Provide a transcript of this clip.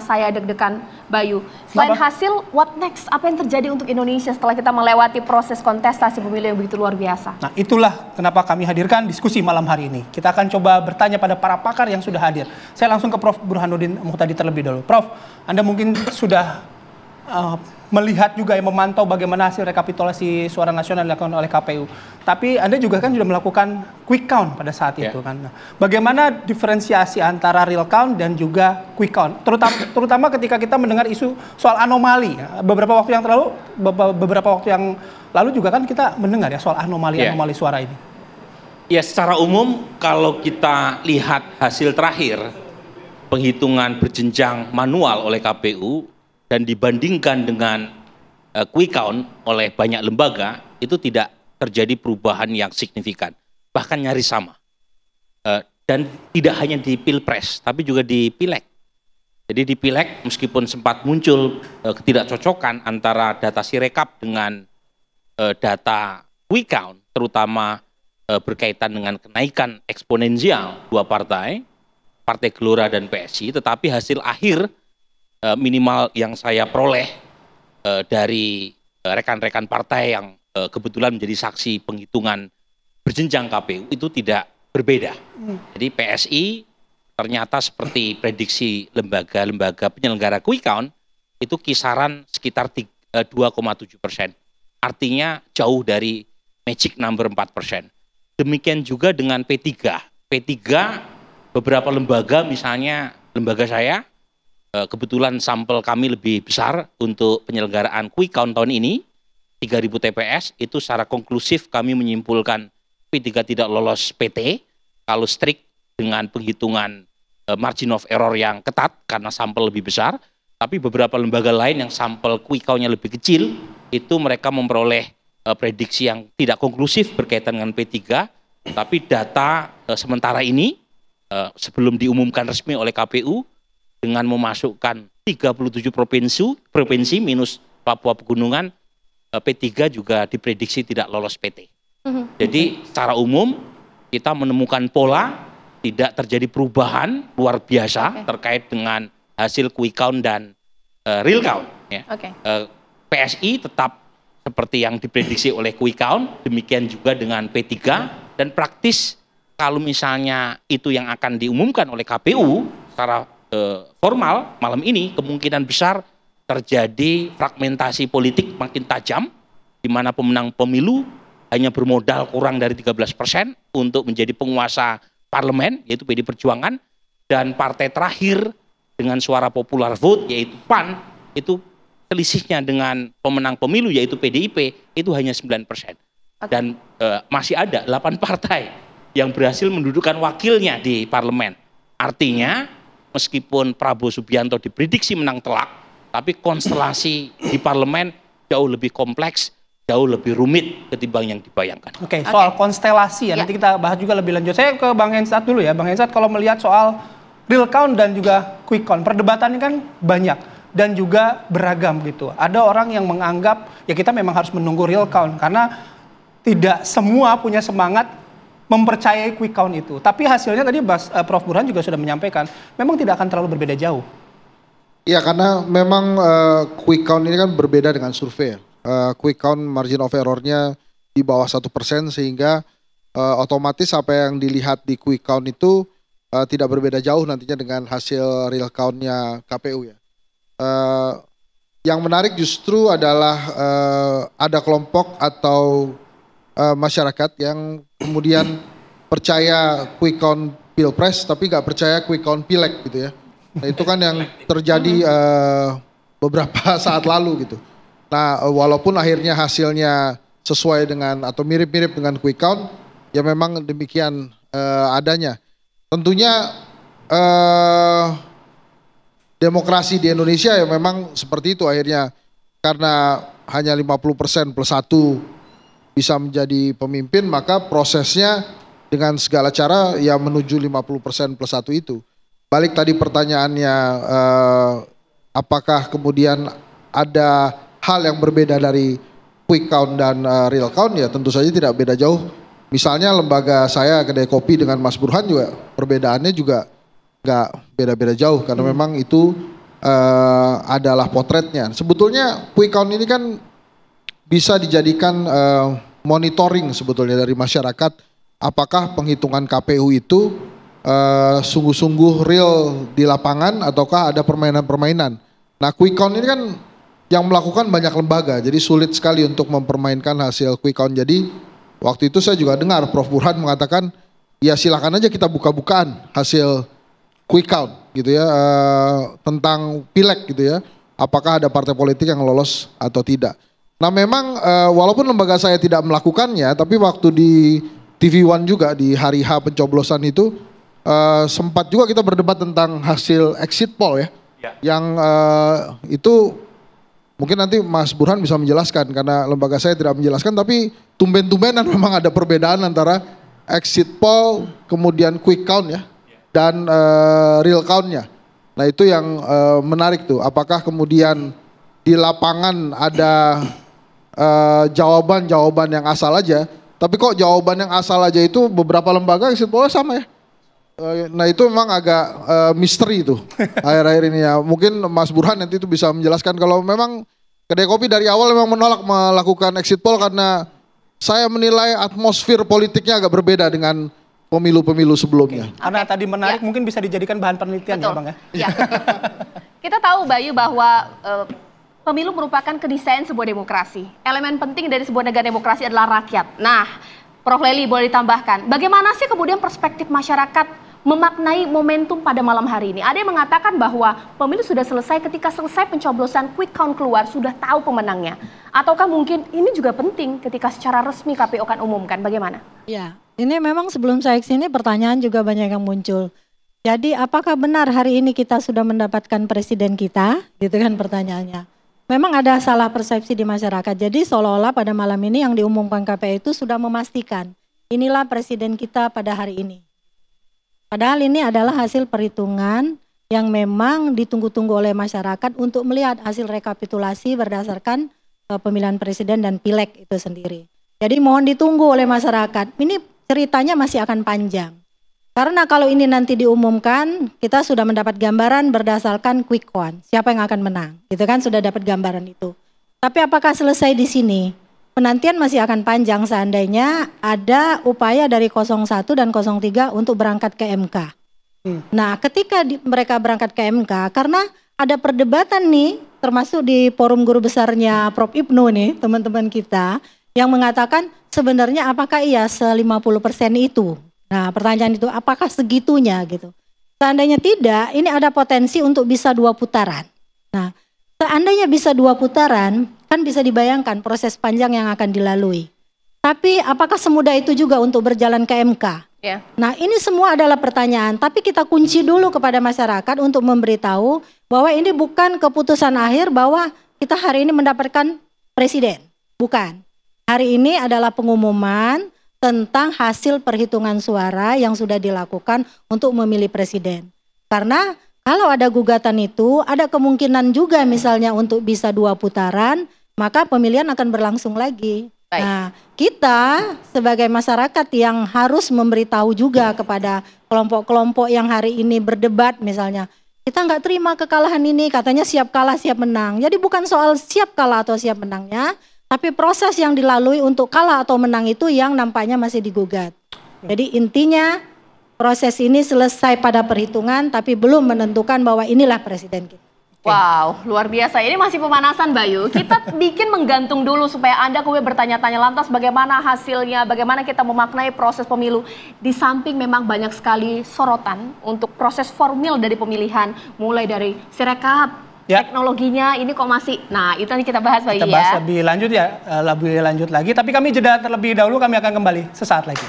saya deg-degan, Bayu. Selain hasil, what next? Apa yang terjadi untuk Indonesia setelah kita melewati proses kontestasi pemilu yang begitu luar biasa? Nah, itulah kenapa kami hadirkan diskusi malam hari ini. Kita akan coba bertanya pada para pakar yang sudah hadir. Saya langsung ke Prof. Burhanuddin Muhtadi terlebih dahulu. Prof, Anda mungkin sudah melihat juga yang memantau bagaimana hasil rekapitulasi suara nasional dilakukan oleh KPU. Tapi Anda juga kan sudah melakukan quick count pada saat itu kan. Nah, bagaimana diferensiasi antara real count dan juga quick count? Terutama ketika kita mendengar isu soal anomali. Beberapa waktu yang lalu juga kan kita mendengar ya soal anomali suara ini. Ya, secara umum kalau kita lihat hasil terakhir penghitungan berjenjang manual oleh KPU dan dibandingkan dengan quick count oleh banyak lembaga, itu tidak terjadi perubahan yang signifikan, bahkan nyaris sama. Dan tidak hanya di Pilpres, tapi juga di Pileg. Jadi di Pileg meskipun sempat muncul ketidakcocokan antara data Sirekap dengan data quick count, terutama berkaitan dengan kenaikan eksponensial dua partai, Partai Gelora dan PSI, tetapi hasil akhir minimal yang saya peroleh dari rekan-rekan partai yang kebetulan menjadi saksi penghitungan berjenjang KPU itu tidak berbeda. Jadi PSI ternyata seperti prediksi lembaga-lembaga penyelenggara quick count itu kisaran sekitar 2,7%. Artinya jauh dari magic number 4%. Demikian juga dengan P3. P3 beberapa lembaga, misalnya lembaga saya, kebetulan sampel kami lebih besar untuk penyelenggaraan quick count tahun ini, 3.000 TPS, itu secara konklusif kami menyimpulkan P3 tidak lolos PT, kalau strict dengan penghitungan margin of error yang ketat karena sampel lebih besar, tapi beberapa lembaga lain yang sampel quick count-nya lebih kecil, itu mereka memperoleh prediksi yang tidak konklusif berkaitan dengan P3, tapi data sementara ini, sebelum diumumkan resmi oleh KPU, dengan memasukkan 37 provinsi minus Papua Pegunungan, P3 juga diprediksi tidak lolos PT. Jadi secara umum kita menemukan pola tidak terjadi perubahan luar biasa terkait dengan hasil quick count dan real count. Ya. PSI tetap seperti yang diprediksi oleh quick count, demikian juga dengan P3, dan praktis kalau misalnya itu yang akan diumumkan oleh KPU secara formal malam ini, kemungkinan besar terjadi fragmentasi politik makin tajam, di mana pemenang pemilu hanya bermodal kurang dari 13% untuk menjadi penguasa parlemen, yaitu PD Perjuangan, dan partai terakhir dengan suara popular vote, yaitu PAN, itu selisihnya dengan pemenang pemilu, yaitu PDIP, itu hanya 9%. Dan masih ada 8 partai yang berhasil mendudukkan wakilnya di parlemen. Artinya, meskipun Prabowo Subianto diprediksi menang telak, tapi konstelasi di parlemen jauh lebih kompleks, jauh lebih rumit ketimbang yang dibayangkan. Soal konstelasi ya, nanti kita bahas juga lebih lanjut. Saya ke Bang Hensat dulu ya. Bang Hensat, kalau melihat soal real count dan juga quick count, perdebatannya kan banyak dan juga beragam gitu. Ada orang yang menganggap ya kita memang harus menunggu real count karena tidak semua punya semangat mempercayai quick count itu. Tapi hasilnya tadi Prof. Burhan juga sudah menyampaikan, memang tidak akan terlalu berbeda jauh. Iya, karena memang quick count ini kan berbeda dengan survei. Quick count margin of error-nya di bawah 1%, sehingga otomatis apa yang dilihat di quick count itu tidak berbeda jauh nantinya dengan hasil real count-nya KPU ya. Yang menarik justru adalah ada kelompok atau masyarakat yang kemudian percaya quick count Pilpres tapi nggak percaya quick count Pileg gitu ya. Nah, itu kan yang terjadi beberapa saat lalu gitu. Nah, walaupun akhirnya hasilnya sesuai dengan atau mirip-mirip dengan quick count, ya memang demikian adanya. Tentunya demokrasi di Indonesia ya memang seperti itu akhirnya, karena hanya 50% plus 1 bisa menjadi pemimpin, maka prosesnya dengan segala cara ya menuju 50% plus 1 itu. Balik tadi pertanyaannya, apakah kemudian ada hal yang berbeda dari quick count dan real count? Ya tentu saja tidak beda jauh. Misalnya lembaga saya, Kedai Kopi, dengan Mas Burhan juga perbedaannya juga nggak beda-beda jauh, karena memang itu adalah potretnya. Sebetulnya quick count ini kan bisa dijadikan monitoring sebetulnya dari masyarakat, apakah penghitungan KPU itu sungguh-sungguh real di lapangan ataukah ada permainan-permainan. Nah, quick count ini kan yang melakukan banyak lembaga, jadi sulit sekali untuk mempermainkan hasil quick count. Jadi waktu itu saya juga dengar Prof. Burhan mengatakan, ya silakan aja kita buka-bukaan hasil quick count gitu ya, tentang pileg gitu ya, apakah ada partai politik yang lolos atau tidak. Nah memang walaupun lembaga saya tidak melakukannya, tapi waktu di TV One juga di hari H pencoblosan itu sempat juga kita berdebat tentang hasil exit poll ya. Yang itu mungkin nanti Mas Burhan bisa menjelaskan karena lembaga saya tidak menjelaskan, tapi tumben-tumbenan memang ada perbedaan antara exit poll kemudian quick count ya dan real countnya. Nah itu yang menarik tuh, apakah kemudian di lapangan ada jawaban-jawaban yang asal aja, tapi kok jawaban yang asal aja itu beberapa lembaga exit poll sama ya. Nah itu memang agak misteri itu akhir-akhir ini ya. Mungkin Mas Burhan nanti itu bisa menjelaskan kalau memang Kedai Kopi dari awal memang menolak melakukan exit poll karena saya menilai atmosfer politiknya agak berbeda dengan pemilu-pemilu sebelumnya. Karena tadi menarik mungkin bisa dijadikan bahan penelitian. Betul. Ya Bang ya. Ya. Kita tahu Bayu bahwa pemilu merupakan kedesain sebuah demokrasi. Elemen penting dari sebuah negara demokrasi adalah rakyat. Nah, Prof. Lely boleh ditambahkan, bagaimana sih kemudian perspektif masyarakat memaknai momentum pada malam hari ini? Ada yang mengatakan bahwa pemilu sudah selesai ketika selesai pencoblosan quick count keluar, sudah tahu pemenangnya. Ataukah mungkin ini juga penting ketika secara resmi KPU akan umumkan, bagaimana? Ya, ini memang sebelum saya kesini pertanyaan juga banyak yang muncul. Jadi apakah benar hari ini kita sudah mendapatkan presiden kita? Gitu kan pertanyaannya. Memang ada salah persepsi di masyarakat. Jadi seolah-olah pada malam ini yang diumumkan KPU itu sudah memastikan inilah presiden kita pada hari ini. Padahal ini adalah hasil perhitungan yang memang ditunggu-tunggu oleh masyarakat untuk melihat hasil rekapitulasi berdasarkan pemilihan presiden dan pileg itu sendiri. Jadi mohon ditunggu oleh masyarakat. Ini ceritanya masih akan panjang. Karena kalau ini nanti diumumkan, kita sudah mendapat gambaran berdasarkan quick count, siapa yang akan menang. Gitu kan sudah dapat gambaran itu. Tapi apakah selesai di sini? Penantian masih akan panjang seandainya ada upaya dari 01 dan 03 untuk berangkat ke MK. Nah, ketika mereka berangkat ke MK, karena ada perdebatan nih, termasuk di forum guru besarnya Prof. Ibnu nih, teman-teman kita, yang mengatakan sebenarnya apakah iya se-50% itu? Nah, pertanyaan itu apakah segitunya gitu? Seandainya tidak, ini ada potensi untuk bisa 2 putaran. Nah, seandainya bisa 2 putaran, kan bisa dibayangkan proses panjang yang akan dilalui. Tapi apakah semudah itu juga untuk berjalan ke MK? Ya. Nah ini semua adalah pertanyaan, tapi kita kunci dulu kepada masyarakat untuk memberitahu bahwa ini bukan keputusan akhir bahwa kita hari ini mendapatkan presiden. Bukan. Hari ini adalah pengumuman tentang hasil perhitungan suara yang sudah dilakukan untuk memilih presiden. Karena kalau ada gugatan itu, ada kemungkinan juga misalnya untuk bisa 2 putaran, maka pemilihan akan berlangsung lagi. Baik. Nah, kita sebagai masyarakat yang harus memberitahu juga kepada kelompok-kelompok yang hari ini berdebat misalnya, kita nggak terima kekalahan ini, katanya siap kalah siap menang. Jadi bukan soal siap kalah atau siap menangnya, tapi proses yang dilalui untuk kalah atau menang itu yang nampaknya masih digugat. Jadi intinya proses ini selesai pada perhitungan, tapi belum menentukan bahwa inilah presiden kita. Wow, luar biasa. Ini masih pemanasan, Bayu. Kita bikin menggantung dulu supaya Anda kemudian bertanya-tanya lantas bagaimana hasilnya, bagaimana kita memaknai proses pemilu. Di samping memang banyak sekali sorotan untuk proses formil dari pemilihan, mulai dari sirekap, teknologinya, ini kok masih. Nah, itu nanti kita bahas, Bayu ya. Kita bahas lebih lanjut ya, lebih lanjut lagi. Tapi kami jeda terlebih dahulu, kami akan kembali sesaat lagi.